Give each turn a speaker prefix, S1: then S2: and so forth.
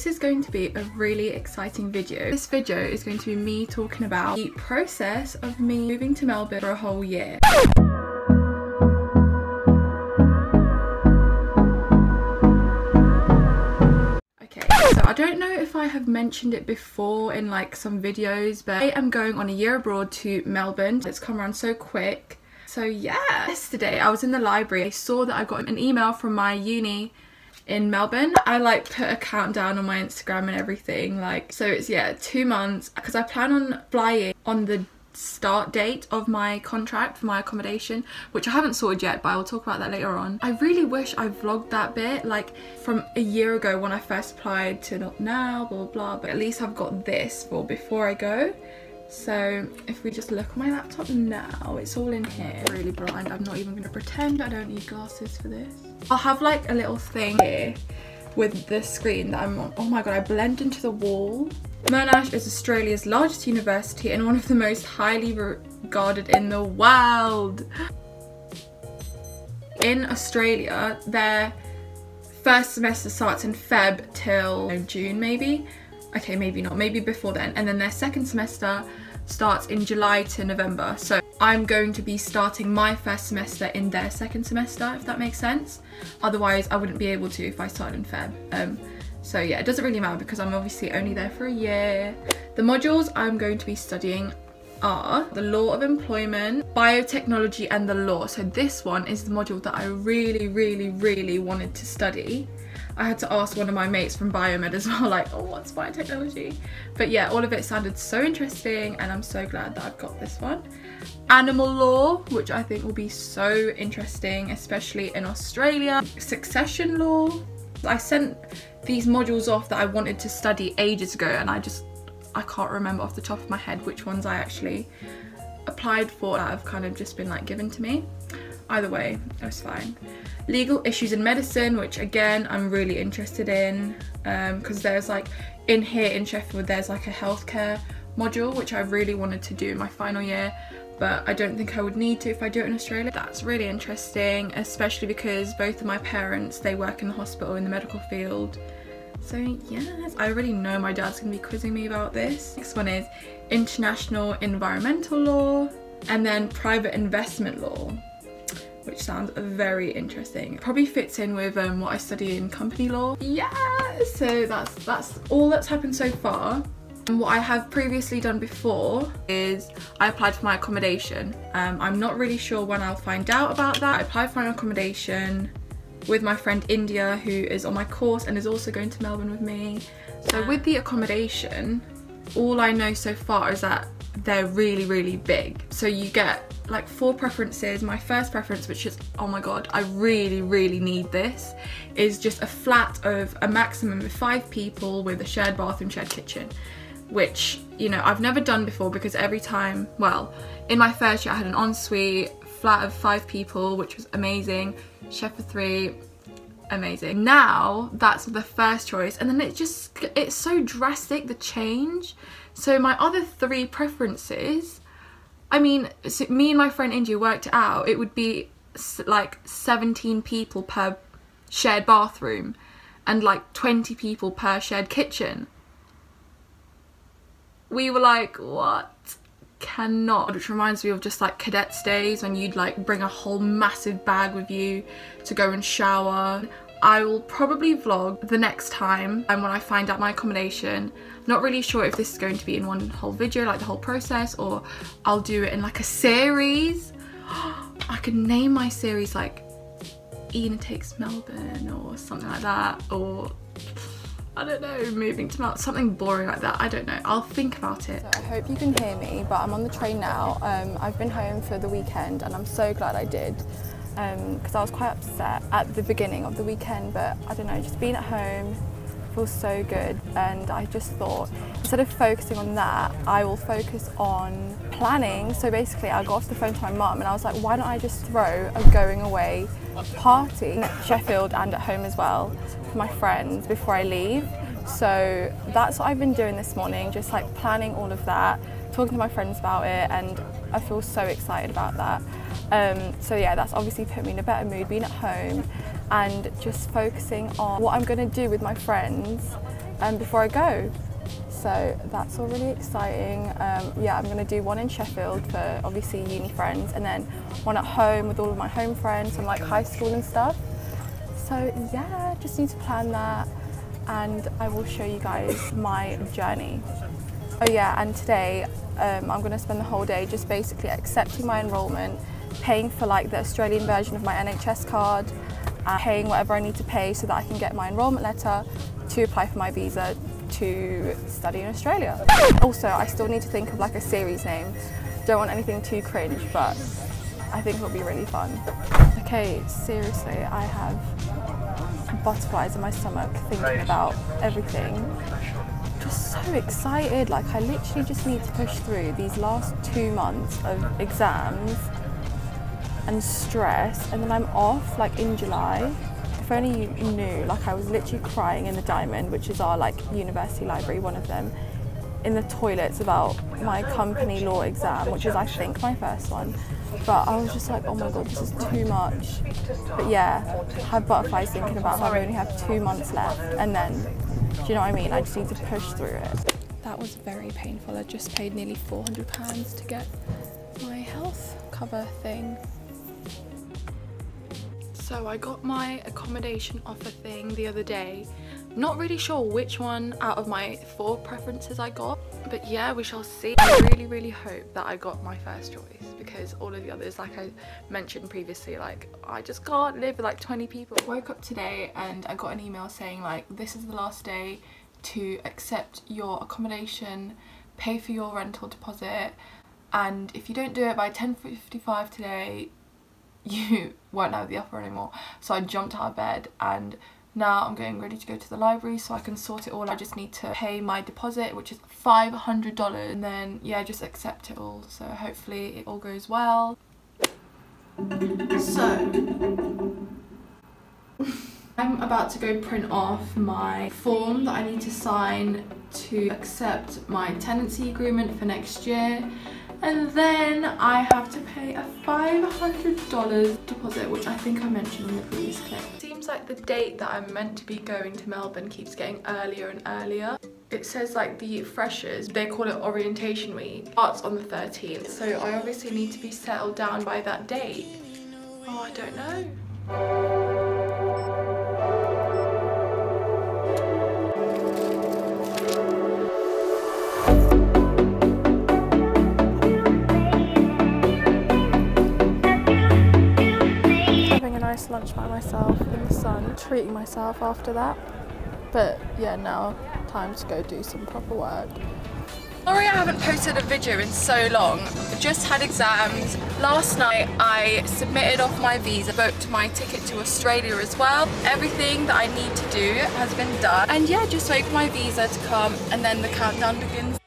S1: this is going to be a really exciting video. This video is going to be me talking about the process of me moving to Melbourne for a whole year. So I don't know if I have mentioned it before in like some videos, but I am going on a year abroad to Melbourne. It's come around so quick. So yeah, yesterday I was in the library. I saw that I got an email from my uni in Melbourne. I like put a countdown on my Instagram and everything, like, so it's, yeah, 2 months, because I plan on flying on the start date of my contract for my accommodation, which I haven't sorted yet, but I will talk about that later on. I really wish I vlogged that bit, like from a year ago when I first applied to not now, blah blah blah, but at least I've got this for before I go. So if we just look at my laptop now, it's all in here. I'm really blind, I'm not even going to pretend I don't need glasses for this. I'll have like a little thing here with the screen that I'm on. Oh my god, I blend into the wall. Monash is Australia's largest university and one of the most highly regarded in the world. In Australia, their first semester starts in Feb till June maybe. Okay, maybe not, maybe before then. And then their second semester starts in July to November. So I'm going to be starting my first semester in their second semester, if that makes sense. Otherwise, I wouldn't be able to if I started in Feb. So yeah, it doesn't really matter because I'm obviously only there for a year. The modules I'm going to be studying are the law of employment, biotechnology and the law. So this one is the module that I really wanted to study. I had to ask one of my mates from biomed as well, like, oh, what's biotechnology? But yeah, all of it sounded so interesting and I'm so glad that I've got this one. Animal law, which I think will be so interesting, especially in Australia. Succession law. I sent these modules off that I wanted to study ages ago and I can't remember off the top of my head which ones I actually applied for that have kind of just been like given to me. Either way, it was fine. Legal issues in medicine, which again I'm really interested in, because there's like in here in Sheffield there's like a healthcare module which I really wanted to do in my final year, but I don't think I would need to if I do it in Australia. That's really interesting, especially because both of my parents, they work in the hospital in the medical field. So yes, I already know my dad's gonna be quizzing me about this. Next one is international environmental law and then private investment law, which sounds very interesting. It probably fits in with what I study in company law. Yeah, so that's all that's happened so far. And what I have previously done before is I applied for my accommodation. I'm not really sure when I'll find out about that. I applied for my accommodation with my friend India, who is on my course and is also going to Melbourne with me. So with the accommodation, all I know so far is that they're really big. So you get like 4 preferences. My first preference, which is, oh my god, I really need this, is just a flat of a maximum of 5 people with a shared bathroom, shared kitchen, which, you know, I've never done before because every time, well, in my first year I had an ensuite, flat of 5 people, which was amazing, chef for 3, amazing. Now that's the first choice and then it's so drastic, the change. So my other 3 preferences, I mean, so me and my friend India worked it out, it would be like 17 people per shared bathroom and like 20 people per shared kitchen. We were like, what? Cannot. Which reminds me of just like cadets days when you'd like bring a whole massive bag with you to go and shower. I will probably vlog the next time and when I find out my accommodation. I'm not really sure if this is going to be in one whole video, like the whole process, or I'll do it in like a series. I could name my series like InA Takes Melbourne or something like that, or I don't know, moving to Melbourne, something boring like that. I don't know, I'll think about it.
S2: So I hope you can hear me, but I'm on the train now. I've been home for the weekend and I'm so glad I did. Because I was quite upset at the beginning of the weekend, but I don't know, just being at home feels so good, and I just thought instead of focusing on that, I will focus on planning. So basically I got off the phone to my mum and I was like, why don't I just throw a going away party in Sheffield and at home as well for my friends before I leave. So that's what I've been doing this morning, just like planning all of that, talking to my friends about it, and I feel so excited about that. So yeah, that's obviously put me in a better mood being at home and just focusing on what I'm going to do with my friends before I go. So that's all really exciting. Yeah, I'm going to do one in Sheffield for obviously uni friends, and then one at home with all of my home friends from like high school and stuff. So yeah, just need to plan that, and I will show you guys my journey. Oh yeah, and today I'm going to spend the whole day just basically accepting my enrolment, paying for like the Australian version of my NHS card, and paying whatever I need to pay so that I can get my enrolment letter to apply for my visa to study in Australia. Also, I still need to think of like a series name. Don't want anything too cringe, but I think it'll be really fun. Okay, seriously, I have butterflies in my stomach thinking about everything. Just so excited, like I literally just need to push through these last 2 months of exams and stress, and then I'm off like in July. If only you knew, like I was literally crying in the Diamond, which is our like university library, one of them, in the toilets about my company law exam, which is I think my first one. But I was just like, oh my god, this is too much. But yeah, I have butterflies thinking about how I only have 2 months left, and then, do you know what I mean? I just need to push through it. That was very painful. I just paid nearly £400 to get my health cover thing. So I got my accommodation offer thing the other day. Not really sure which one out of my 4 preferences I got, but yeah, we shall see. I really hope that I got my first choice, because all of the others, like I mentioned previously, like I just can't live with like 20 people. I woke up today and I got an email saying like, this is the last day to accept your accommodation, pay for your rental deposit, and if you don't do it by 10:55 today, you won't have the offer anymore. So I jumped out of bed, and now I'm getting ready to go to the library so I can sort it all. I just need to pay my deposit, which is $500, and then yeah, just accept it all. So hopefully it all goes well. So I'm about to go print off my form that I need to sign to accept my tenancy agreement for next year. And then I have to pay a $500 deposit, which I think I mentioned in the previous clip. Seems like the date that I'm meant to be going to Melbourne keeps getting earlier and earlier. It says like the freshers, they call it orientation week, starts on the 13th. So I obviously need to be settled down by that date. Oh, I don't know. Nice lunch by myself in the sun, treating myself after that. But yeah, now time to go do some proper work. Sorry I haven't posted a video in so long. I just had exams. Last night I submitted off my visa, booked my ticket to Australia as well. Everything that I need to do has been done. And yeah, just wait for my visa to come and then the countdown begins.